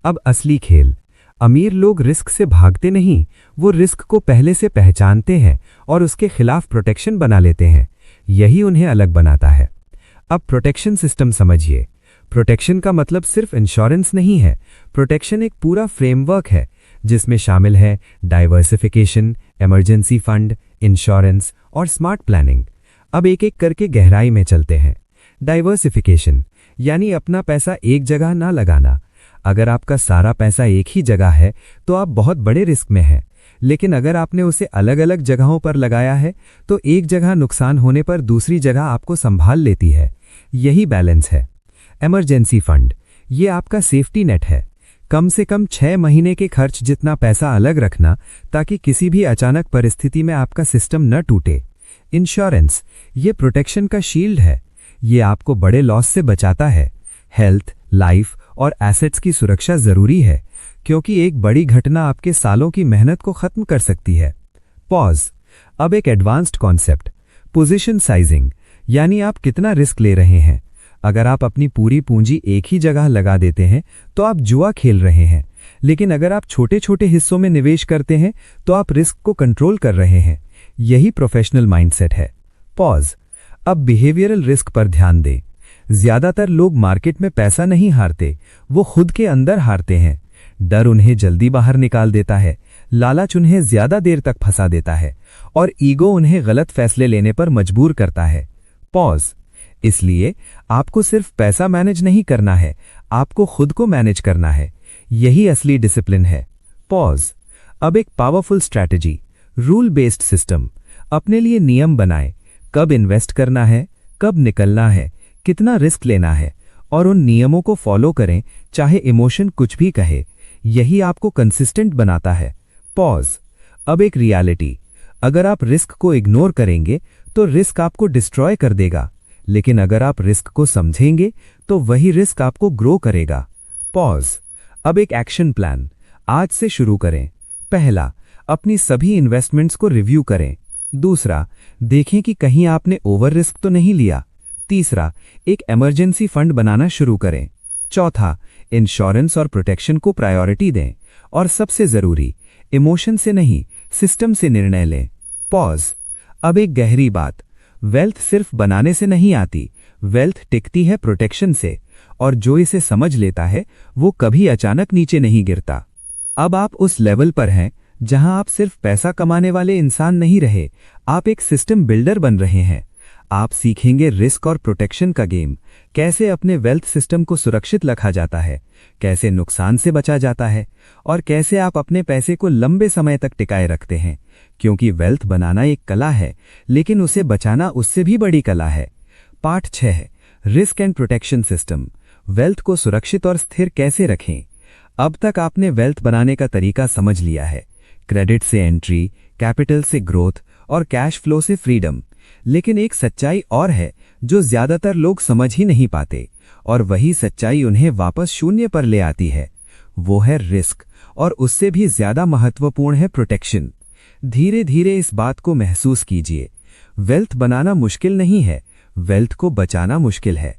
अब असली खेल, अमीर लोग रिस्क से भागते नहीं, वो रिस्क को पहले से पहचानते हैं और उसके खिलाफ प्रोटेक्शन बना लेते हैं। यही उन्हें अलग बनाता है। अब प्रोटेक्शन सिस्टम समझिए। प्रोटेक्शन का मतलब सिर्फ इंश्योरेंस नहीं है, प्रोटेक्शन एक पूरा फ्रेमवर्क है जिसमें शामिल है डाइवर्सिफिकेशन, इमरजेंसी फंड, इंश्योरेंस और स्मार्ट प्लानिंग। अब एक एक करके गहराई में चलते हैं। डाइवर्सिफिकेशन यानी अपना पैसा एक जगह ना लगाना। अगर आपका सारा पैसा एक ही जगह है तो आप बहुत बड़े रिस्क में हैं, लेकिन अगर आपने उसे अलग अलग जगहों पर लगाया है तो एक जगह नुकसान होने पर दूसरी जगह आपको संभाल लेती है। यही बैलेंस है। इमरजेंसी फंड, ये आपका सेफ्टी नेट है। कम से कम 6 महीने के खर्च जितना पैसा अलग रखना, ताकि किसी भी अचानक परिस्थिति में आपका सिस्टम न टूटे। इंश्योरेंस, ये प्रोटेक्शन का शील्ड है, ये आपको बड़े लॉस से बचाता है। हेल्थ, लाइफ और एसेट्स की सुरक्षा जरूरी है, क्योंकि एक बड़ी घटना आपके सालों की मेहनत को खत्म कर सकती है। पॉज, अब एक एडवांस्ड कॉन्सेप्ट, पोजीशन साइजिंग, यानी आप कितना रिस्क ले रहे हैं। अगर आप अपनी पूरी पूंजी एक ही जगह लगा देते हैं तो आप जुआ खेल रहे हैं, लेकिन अगर आप छोटे छोटे हिस्सों में निवेश करते हैं तो आप रिस्क को कंट्रोल कर रहे हैं। यही प्रोफेशनल माइंडसेट है। पॉज, अब बिहेवियरल रिस्क पर ध्यान दें। ज्यादातर लोग मार्केट में पैसा नहीं हारते, वो खुद के अंदर हारते हैं। डर उन्हें जल्दी बाहर निकाल देता है, लालच उन्हें ज्यादा देर तक फंसा देता है, और ईगो उन्हें गलत फैसले लेने पर मजबूर करता है। पॉज, इसलिए आपको सिर्फ पैसा मैनेज नहीं करना है, आपको खुद को मैनेज करना है। यही असली डिसिप्लिन है। पॉज, अब एक powerful strategy, rule based system. अपने लिए नियम बनाएं, कब इन्वेस्ट करना है, कब निकलना है, कितना रिस्क लेना है, और उन नियमों को फॉलो करें, चाहे इमोशन कुछ भी कहे। यही आपको कंसिस्टेंट बनाता है। पॉज। अब एक रियलिटी, अगर आप रिस्क को इग्नोर करेंगे तो रिस्क आपको डिस्ट्रॉय कर देगा, लेकिन अगर आप रिस्क को समझेंगे तो वही रिस्क आपको ग्रो करेगा। पॉज। अब एक एक्शन प्लान आज से शुरू करें। पहला, अपनी सभी इन्वेस्टमेंट्स को रिव्यू करें। दूसरा, देखें कि कहीं आपने ओवर रिस्क तो नहीं लिया। तीसरा, एक इमरजेंसी फंड बनाना शुरू करें। चौथा, इंश्योरेंस और प्रोटेक्शन को प्रायोरिटी दें। और सबसे जरूरी, इमोशन से नहीं, सिस्टम से निर्णय लें। पॉज। अब एक गहरी बात, वेल्थ सिर्फ बनाने से नहीं आती, वेल्थ टिकती है प्रोटेक्शन से, और जो इसे समझ लेता है वो कभी अचानक नीचे नहीं गिरता। अब आप उस लेवल पर हैं जहां आप सिर्फ पैसा कमाने वाले इंसान नहीं रहे, आप एक सिस्टम बिल्डर बन रहे हैं। आप सीखेंगे रिस्क और प्रोटेक्शन का गेम, कैसे अपने वेल्थ सिस्टम को सुरक्षित रखा जाता है, कैसे नुकसान से बचा जाता है, और कैसे आप अपने पैसे को लंबे समय तक टिकाए रखते हैं। क्योंकि वेल्थ बनाना एक कला है, लेकिन उसे बचाना उससे भी बड़ी कला है। पार्ट 6 है risk and protection system. Wealth को सुरक्षित और स्थिर कैसे रखें। अब तक आपने वेल्थ बनाने का तरीका समझ लिया है, क्रेडिट से एंट्री, कैपिटल से ग्रोथ और कैश फ्लो से फ्रीडम। लेकिन एक सच्चाई और है जो ज्यादातर लोग समझ ही नहीं पाते, और वही सच्चाई उन्हें वापस शून्य पर ले आती है। वो है रिस्क, और उससे भी ज्यादा महत्वपूर्ण है प्रोटेक्शन। धीरे धीरे इस बात को महसूस कीजिए। वेल्थ बनाना मुश्किल नहीं है, वेल्थ को बचाना मुश्किल है।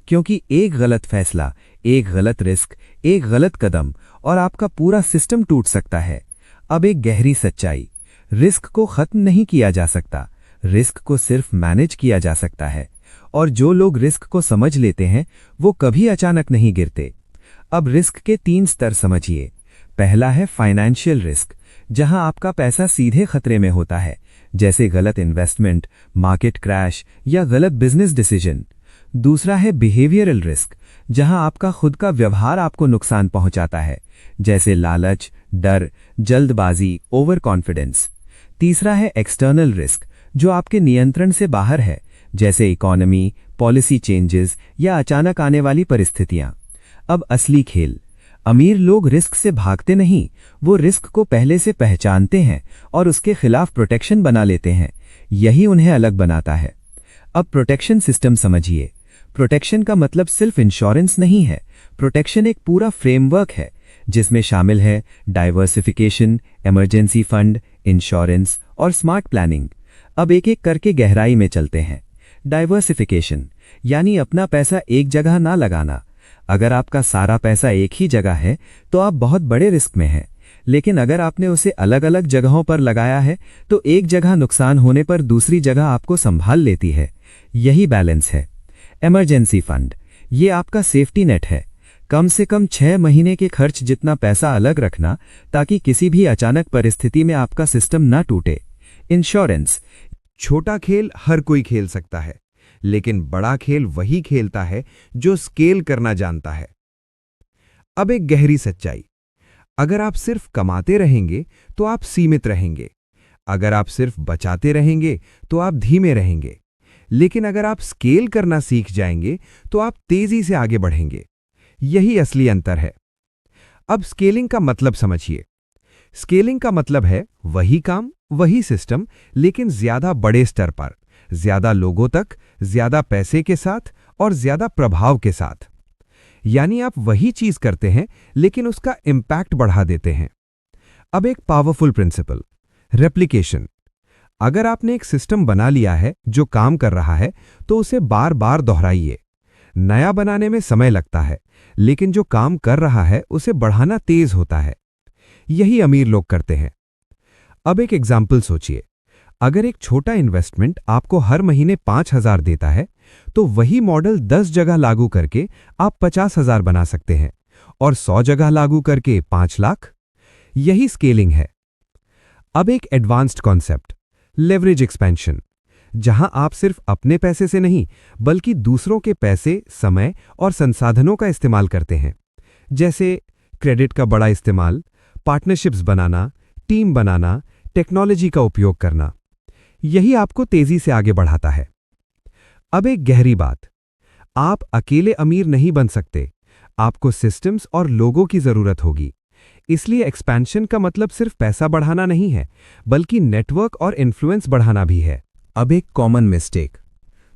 क्योंकि एक गलत फैसला, एक गलत रिस्क, एक गलत कदम, और आपका पूरा सिस्टम टूट सकता है। अब एक गहरी सच्चाई, रिस्क को खत्म नहीं किया जा सकता, रिस्क को सिर्फ मैनेज किया जा सकता है। और जो लोग रिस्क को समझ लेते हैं वो कभी अचानक नहीं गिरते। अब रिस्क के 3 स्तर समझिए। पहला है फाइनेंशियल रिस्क, जहां आपका पैसा सीधे खतरे में होता है, जैसे गलत इन्वेस्टमेंट, मार्केट क्रैश या गलत बिजनेस डिसीजन। दूसरा है बिहेवियरल रिस्क, जहां आपका खुद का व्यवहार आपको नुकसान पहुंचाता है, जैसे लालच, डर, जल्दबाजी, ओवर कॉन्फिडेंस। तीसरा है एक्सटर्नल रिस्क, जो आपके नियंत्रण से बाहर है, जैसे इकोनॉमी, पॉलिसी चेंजेस या अचानक आने वाली परिस्थितियां। अब असली खेल, अमीर लोग रिस्क से भागते नहीं, वो रिस्क को पहले से पहचानते हैं और उसके खिलाफ प्रोटेक्शन बना लेते हैं। यही उन्हें अलग बनाता है। अब प्रोटेक्शन सिस्टम समझिए। प्रोटेक्शन का मतलब सिर्फ इंश्योरेंस नहीं है, प्रोटेक्शन एक पूरा फ्रेमवर्क है जिसमें शामिल है डाइवर्सिफिकेशन, इमरजेंसी फंड, इंश्योरेंस और स्मार्ट प्लानिंग। अब एक एक करके गहराई में चलते हैं। डाइवर्सिफिकेशन यानी अपना पैसा एक जगह ना लगाना। अगर आपका सारा पैसा एक ही जगह है तो आप बहुत बड़े रिस्क में हैं, लेकिन अगर आपने उसे अलग अलग जगहों पर लगाया है तो एक जगह नुकसान होने पर दूसरी जगह आपको संभाल लेती है। यही बैलेंस है। इमरजेंसी फंड, ये आपका सेफ्टी नेट है। कम से कम 6 महीने के खर्च जितना पैसा अलग रखना, ताकि किसी भी अचानक परिस्थिति में आपका सिस्टम ना टूटे। इंश्योरेंस, छोटा खेल हर कोई खेल सकता है, लेकिन बड़ा खेल वही खेलता है जो स्केल करना जानता है। अब एक गहरी सच्चाई, अगर आप सिर्फ कमाते रहेंगे तो आप सीमित रहेंगे, अगर आप सिर्फ बचाते रहेंगे तो आप धीमे रहेंगे, लेकिन अगर आप स्केल करना सीख जाएंगे तो आप तेजी से आगे बढ़ेंगे। यही असली अंतर है। अब स्केलिंग का मतलब समझिए। स्केलिंग का मतलब है वही काम, वही सिस्टम, लेकिन ज्यादा बड़े स्तर पर, ज्यादा लोगों तक, ज्यादा पैसे के साथ और ज्यादा प्रभाव के साथ। यानी आप वही चीज करते हैं लेकिन उसका इंपैक्ट बढ़ा देते हैं। अब एक पावरफुल प्रिंसिपल, रेप्लिकेशन। अगर आपने एक सिस्टम बना लिया है जो काम कर रहा है तो उसे बार बार दोहराइए। नया बनाने में समय लगता है, लेकिन जो काम कर रहा है उसे बढ़ाना तेज होता है। यही अमीर लोग करते हैं। अब एक एग्जाम्पल सोचिए। अगर एक छोटा इन्वेस्टमेंट आपको हर महीने 5,000 देता है तो वही मॉडल 10 जगह लागू करके आप 50,000 बना सकते हैं, और 100 जगह लागू करके 5 लाख। यही स्केलिंग है। अब एक एडवांस्ड कॉन्सेप्ट, लेवरेज एक्सपेंशन, जहां आप सिर्फ अपने पैसे से नहीं बल्कि दूसरों के पैसे, समय और संसाधनों का इस्तेमाल करते हैं, जैसे क्रेडिट का बड़ा इस्तेमाल, पार्टनरशिप्स बनाना, टीम बनाना, टेक्नोलॉजी का उपयोग करना। यही आपको तेजी से आगे बढ़ाता है। अब एक गहरी बात, आप अकेले अमीर नहीं बन सकते, आपको सिस्टम्स और लोगों की जरूरत होगी। इसलिए एक्सपेंशन का मतलब सिर्फ पैसा बढ़ाना नहीं है, बल्कि नेटवर्क और इन्फ्लुएंस बढ़ाना भी है। अब एक कॉमन मिस्टेक,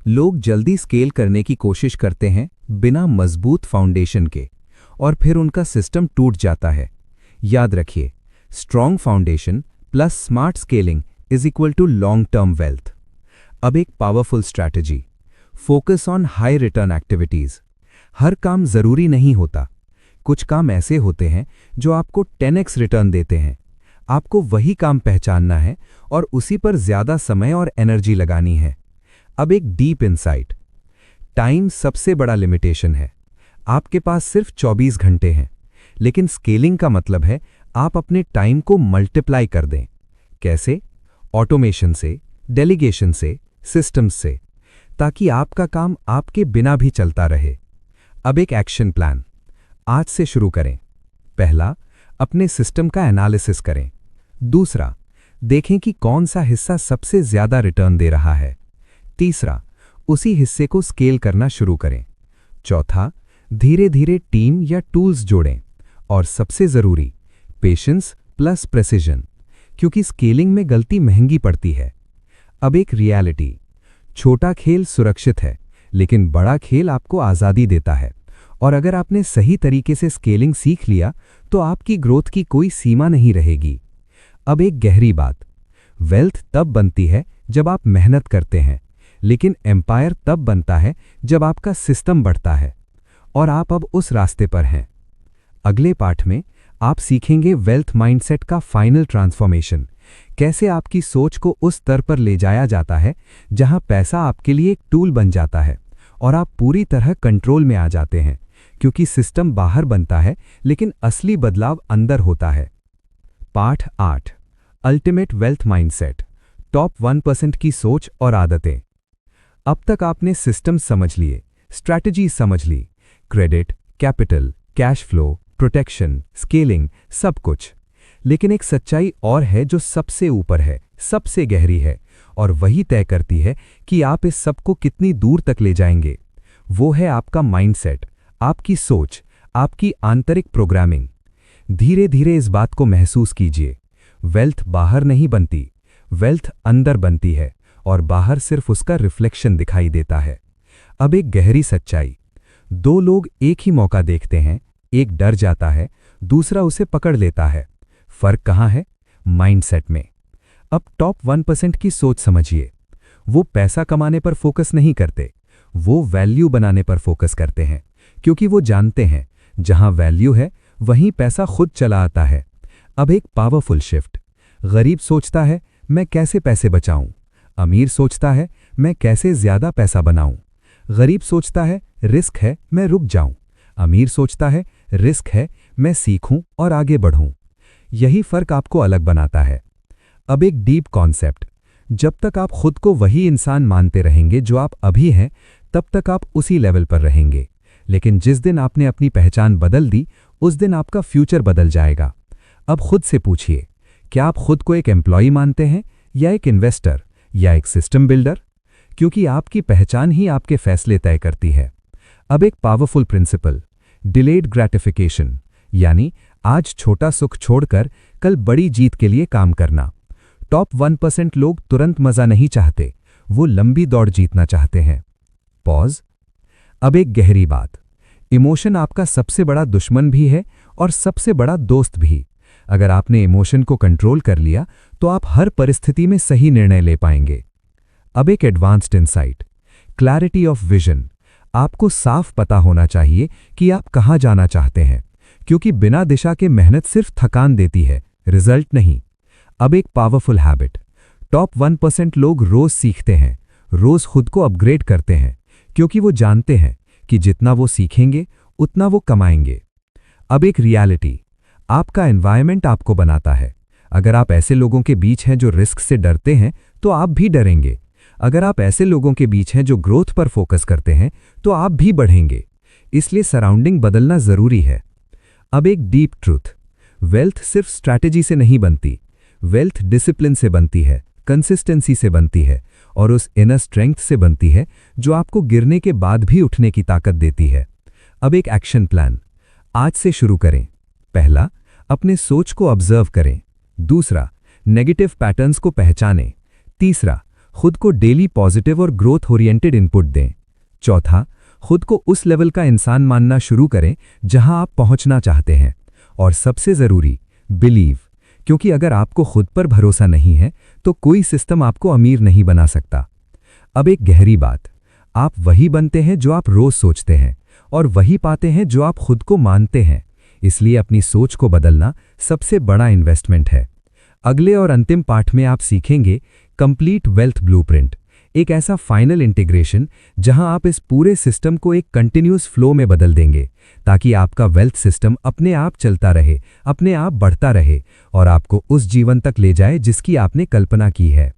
लोग जल्दी स्केल करने की कोशिश करते हैं बिना मजबूत फाउंडेशन के, और फिर उनका सिस्टम टूट जाता है। याद रखिए, strong foundation plus smart scaling is equal to long term wealth. अब एक powerful strategy, focus on high return activities. हर काम जरूरी नहीं होता, कुछ काम ऐसे होते हैं जो आपको 10x रिटर्न देते हैं। आपको वही काम पहचानना है और उसी पर ज्यादा समय और एनर्जी लगानी है। अब एक डीप इनसाइट, टाइम सबसे बड़ा लिमिटेशन है। आपके पास सिर्फ 24 घंटे हैं, लेकिन स्केलिंग का मतलब है आप अपने टाइम को मल्टीप्लाई कर दें। कैसे? ऑटोमेशन से, डेलीगेशन से, सिस्टम्स से, ताकि आपका काम आपके बिना भी चलता रहे। अब एक एक्शन प्लान आज से शुरू करें। पहला, अपने सिस्टम का एनालिसिस करें। दूसरा, देखें कि कौन सा हिस्सा सबसे ज्यादा रिटर्न दे रहा है। तीसरा, उसी हिस्से को स्केल करना शुरू करें। चौथा, धीरे धीरे टीम या टूल्स जोड़ें। और सबसे जरूरी, पेशेंस प्लस प्रेसिजन, क्योंकि स्केलिंग में गलती महंगी पड़ती है। अब एक रियलिटी, छोटा खेल सुरक्षित है, लेकिन बड़ा खेल आपको आज़ादी देता है। और अगर आपने सही तरीके से स्केलिंग सीख लिया तो आपकी ग्रोथ की कोई सीमा नहीं रहेगी। अब एक गहरी बात, वेल्थ तब बनती है जब आप मेहनत करते हैं, लेकिन एम्पायर तब बनता है जब आपका सिस्टम बढ़ता है। और आप अब उस रास्ते पर हैं। अगले पाठ में आप सीखेंगे वेल्थ माइंडसेट का फाइनल ट्रांसफॉर्मेशन, कैसे आपकी सोच को उस स्तर पर ले जाया जाता है जहां पैसा आपके लिए एक टूल बन जाता है और आप पूरी तरह कंट्रोल में आ जाते हैं, क्योंकि सिस्टम बाहर बनता है लेकिन असली बदलाव अंदर होता है। पाठ 8, अल्टीमेट वेल्थ माइंडसेट, टॉप 1% की सोच और आदतें। अब तक आपने सिस्टम समझ लिए, स्ट्रैटेजी समझ ली, credit, capital, cash flow, protection, scaling, सब कुछ। लेकिन एक सच्चाई और है जो सबसे ऊपर है, सबसे गहरी है, और वही तय करती है कि आप इस सब को कितनी दूर तक ले जाएंगे। वो है आपका माइंडसेट, आपकी सोच, आपकी आंतरिक प्रोग्रामिंग। धीरे धीरे इस बात को महसूस कीजिए, वेल्थ बाहर नहीं बनती, वेल्थ अंदर बनती है, और बाहर सिर्फ उसका रिफ्लेक्शन दिखाई देता है। अब एक गहरी सच्चाई, दो लोग एक ही मौका देखते हैं, एक डर जाता है, दूसरा उसे पकड़ लेता है। फर्क कहाँ है? माइंडसेट में। अब टॉप 1% की सोच समझिए। वो पैसा कमाने पर फोकस नहीं करते, वो वैल्यू बनाने पर फोकस करते हैं, क्योंकि वो जानते हैं जहां वैल्यू है वहीं पैसा खुद चला आता है। अब एक पावरफुल शिफ्ट, गरीब सोचता है मैं कैसे पैसे बचाऊं, अमीर सोचता है मैं कैसे ज्यादा पैसा बनाऊं। गरीब सोचता है रिस्क है मैं रुक जाऊं, अमीर सोचता है रिस्क है मैं सीखूं और आगे बढ़ूं। यही फर्क आपको अलग बनाता है। अब एक डीप कॉन्सेप्ट, जब तक आप खुद को वही इंसान मानते रहेंगे जो आप अभी हैं, तब तक आप उसी लेवल पर रहेंगे। लेकिन जिस दिन आपने अपनी पहचान बदल दी, उस दिन आपका फ्यूचर बदल जाएगा। अब खुद से पूछिए, क्या आप खुद को एक एम्प्लॉय मानते हैं या एक इन्वेस्टर या एक सिस्टम बिल्डर? क्योंकि आपकी पहचान ही आपके फैसले तय करती है। अब एक पावरफुल प्रिंसिपल, डिलेड ग्रेटिफिकेशन, यानी आज छोटा सुख छोड़कर कल बड़ी जीत के लिए काम करना। टॉप 1% लोग तुरंत मजा नहीं चाहते, वो लंबी दौड़ जीतना चाहते हैं। पॉज। अब एक गहरी बात, इमोशन आपका सबसे बड़ा दुश्मन भी है और सबसे बड़ा दोस्त भी। अगर आपने इमोशन को कंट्रोल कर लिया तो आप हर परिस्थिति में सही निर्णय ले पाएंगे। अब एक advanced insight, clarity of vision. आपको साफ पता होना चाहिए कि आप कहां जाना चाहते हैं, क्योंकि बिना दिशा के मेहनत सिर्फ थकान देती है, रिजल्ट नहीं। अब एक पावरफुल हैबिट, टॉप 1% लोग रोज सीखते हैं, रोज खुद को अपग्रेड करते हैं, क्योंकि वो जानते हैं कि जितना वो सीखेंगे उतना वो कमाएंगे। अब एक रियलिटी, आपका एनवायरनमेंट आपको बनाता है। अगर आप ऐसे लोगों के बीच हैं जो रिस्क से डरते हैं तो आप भी डरेंगे। अगर आप ऐसे लोगों के बीच हैं जो ग्रोथ पर फोकस करते हैं तो आप भी बढ़ेंगे। इसलिए सराउंडिंग बदलना जरूरी है। अब एक डीप ट्रूथ, वेल्थ सिर्फ स्ट्रैटेजी से नहीं बनती, वेल्थ डिसिप्लिन से बनती है, कंसिस्टेंसी से बनती है और उस इनर स्ट्रेंथ से बनती है जो आपको गिरने के बाद भी उठने की ताकत देती है। अब एक एक्शन प्लान आज से शुरू करें। पहला, अपने सोच को ऑब्जर्व करें। दूसरा, नेगेटिव पैटर्न्स को पहचानें। तीसरा, खुद को डेली पॉजिटिव और ग्रोथ ओरिएंटेड इनपुट दें। चौथा, खुद को उस लेवल का इंसान मानना शुरू करें जहां आप पहुंचना चाहते हैं। और सबसे जरूरी, बिलीव, क्योंकि अगर आपको खुद पर भरोसा नहीं है तो कोई सिस्टम आपको अमीर नहीं बना सकता। अब एक गहरी बात, आप वही बनते हैं जो आप रोज सोचते हैं और वही पाते हैं जो आप खुद को मानते हैं। इसलिए अपनी सोच को बदलना सबसे बड़ा इन्वेस्टमेंट है। अगले और अंतिम पाठ में आप सीखेंगे कंप्लीट वेल्थ ब्लूप्रिंट, एक ऐसा फाइनल इंटीग्रेशन जहां आप इस पूरे सिस्टम को एक कंटिन्यूअस फ्लो में बदल देंगे ताकि आपका वेल्थ सिस्टम अपने आप चलता रहे, अपने आप बढ़ता रहे और आपको उस जीवन तक ले जाए जिसकी आपने कल्पना की है।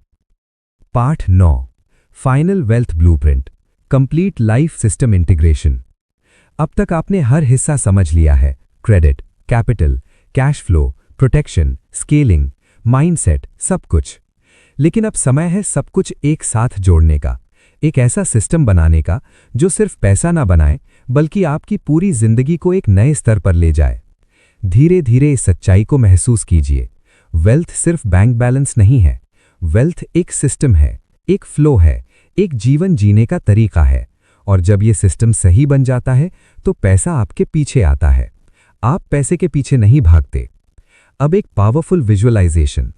पाठ 9, final wealth blueprint, complete life system integration. अब तक आपने हर हिस्सा समझ लिया है, credit, capital, cash flow, protection, scaling, mindset, सब कुछ। लेकिन अब समय है सब कुछ एक साथ जोड़ने का, एक ऐसा सिस्टम बनाने का जो सिर्फ पैसा ना बनाए बल्कि आपकी पूरी जिंदगी को एक नए स्तर पर ले जाए। धीरे धीरे इस सच्चाई को महसूस कीजिए। वेल्थ सिर्फ बैंक बैलेंस नहीं है, वेल्थ एक सिस्टम है, एक फ्लो है, एक जीवन जीने का तरीका है। और जब ये सिस्टम सही बन जाता है तो पैसा आपके पीछे आता है, आप पैसे के पीछे नहीं भागते। अब एक पावरफुल विजुअलाइजेशन,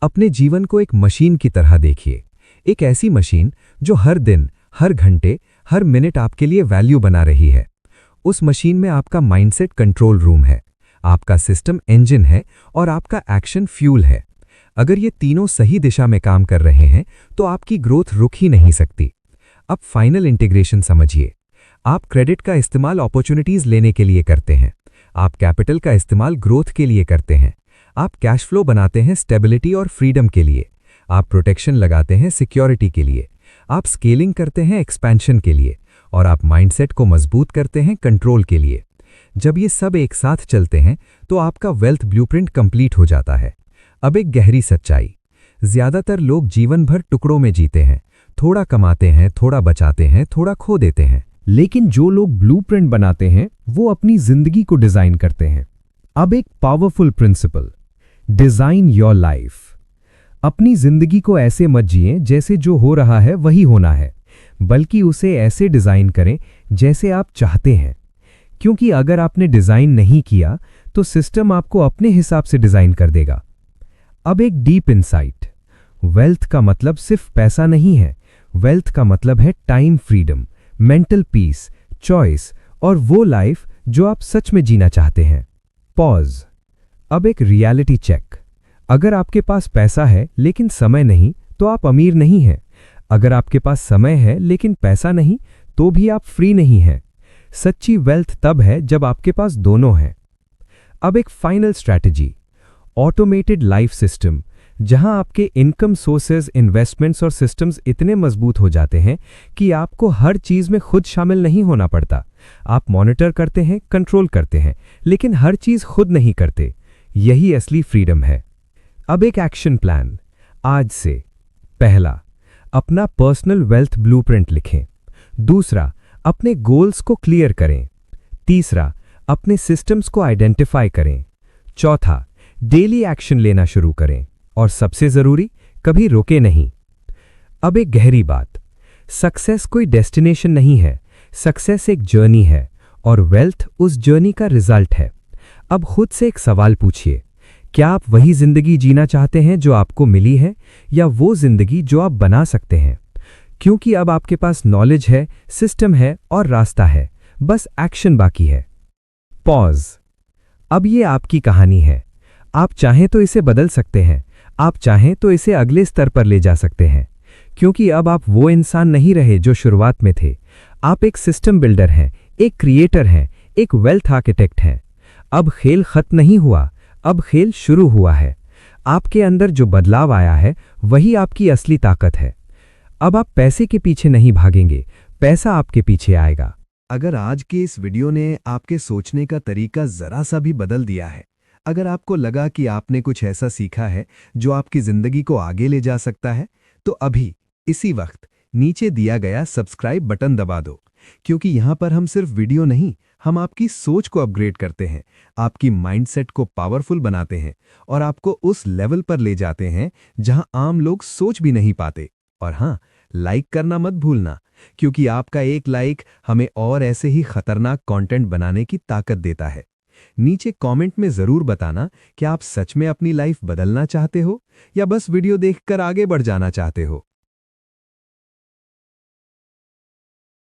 अपने जीवन को एक मशीन की तरह देखिए, एक ऐसी मशीन जो हर दिन, हर घंटे, हर मिनट आपके लिए वैल्यू बना रही है। उस मशीन में आपका माइंडसेट कंट्रोल रूम है, आपका सिस्टम इंजन है और आपका एक्शन फ्यूल है। अगर ये तीनों सही दिशा में काम कर रहे हैं तो आपकी ग्रोथ रुक ही नहीं सकती। अब फाइनल इंटीग्रेशन समझिए। आप क्रेडिट का इस्तेमाल अपॉर्चुनिटीज लेने के लिए करते हैं, आप कैपिटल का इस्तेमाल ग्रोथ के लिए करते हैं, आप कैश फ्लो बनाते हैं स्टेबिलिटी और फ्रीडम के लिए, आप प्रोटेक्शन लगाते हैं सिक्योरिटी के लिए, आप स्केलिंग करते हैं एक्सपेंशन के लिए और आप माइंडसेट को मजबूत करते हैं कंट्रोल के लिए। जब ये सब एक साथ चलते हैं तो आपका वेल्थ ब्लूप्रिंट कंप्लीट हो जाता है। अब एक गहरी सच्चाई, ज्यादातर लोग जीवन भर टुकड़ों में जीते हैं, थोड़ा कमाते हैं, थोड़ा बचाते हैं, थोड़ा खो देते हैं। लेकिन जो लोग ब्लूप्रिंट बनाते हैं वो अपनी जिंदगी को डिजाइन करते हैं। अब एक powerful principle, design your life. अपनी जिंदगी को ऐसे मत जिएं जैसे जो हो रहा है वही होना है, बल्कि उसे ऐसे डिजाइन करें जैसे आप चाहते हैं। क्योंकि अगर आपने डिजाइन नहीं किया तो सिस्टम आपको अपने हिसाब से डिजाइन कर देगा। अब एक डीप इनसाइट, वेल्थ का मतलब सिर्फ पैसा नहीं है, वेल्थ का मतलब है time freedom, mental peace, choice और वो लाइफ जो आप सच में जीना चाहते हैं। पॉज। अब एक रियलिटी चेक, अगर आपके पास पैसा है लेकिन समय नहीं तो आप अमीर नहीं हैं। अगर आपके पास समय है लेकिन पैसा नहीं तो भी आप फ्री नहीं हैं। सच्ची वेल्थ तब है जब आपके पास दोनों हैं। अब एक final strategy, automated life system, जहां आपके इनकम सोर्सेज, इन्वेस्टमेंट्स और सिस्टम्स इतने मजबूत हो जाते हैं कि आपको हर चीज में खुद शामिल नहीं होना पड़ता। आप मॉनिटर करते हैं, कंट्रोल करते हैं, लेकिन हर चीज खुद नहीं करते। यही असली फ्रीडम है। अब एक एक्शन प्लान आज से। पहला, अपना पर्सनल वेल्थ ब्लूप्रिंट लिखें। दूसरा, अपने गोल्स को क्लियर करें। तीसरा, अपने सिस्टम्स को आइडेंटिफाई करें। चौथा, डेली एक्शन लेना शुरू करें। और सबसे जरूरी, कभी रुके नहीं। अब एक गहरी बात, सक्सेस कोई डेस्टिनेशन नहीं है, सक्सेस एक जर्नी है और वेल्थ उस जर्नी का रिजल्ट है। अब खुद से एक सवाल पूछिए, क्या आप वही जिंदगी जीना चाहते हैं जो आपको मिली है या वो जिंदगी जो आप बना सकते हैं? क्योंकि अब आपके पास नॉलेज है, सिस्टम है और रास्ता है, बस एक्शन बाकी है। पॉज। अब ये आपकी कहानी है। आप चाहें तो इसे बदल सकते हैं, आप चाहें तो इसे अगले स्तर पर ले जा सकते हैं। क्योंकि अब आप वो इंसान नहीं रहे जो शुरुआत में थे। आप एक सिस्टम बिल्डर हैं, एक क्रिएटर हैं, एक वेल्थ आर्किटेक्ट हैं। अब खेल खत्म नहीं हुआ, अब खेल शुरू हुआ है। आपके अंदर जो बदलाव आया है वही आपकी असली ताकत है। अब आप पैसे के पीछे नहीं भागेंगे, पैसा आपके पीछे आएगा। अगर आज के इस वीडियो ने आपके सोचने का तरीका जरा सा भी बदल दिया है, अगर आपको लगा कि आपने कुछ ऐसा सीखा है जो आपकी जिंदगी को आगे ले जा सकता है, तो अभी इसी वक्त नीचे दिया गया सब्सक्राइब बटन दबा दो, क्योंकि यहाँ पर हम सिर्फ वीडियो नहीं, हम आपकी सोच को अपग्रेड करते हैं, आपकी माइंडसेट को पावरफुल बनाते हैं और आपको उस लेवल पर ले जाते हैं जहां आम लोग सोच भी नहीं पाते। और हाँ, लाइक करना मत भूलना, क्योंकि आपका एक लाइक हमें और ऐसे ही खतरनाक कंटेंट बनाने की ताकत देता है। नीचे कमेंट में जरूर बताना कि आप सच में अपनी लाइफ बदलना चाहते हो या बस वीडियो देखकर आगे बढ़ जाना चाहते हो।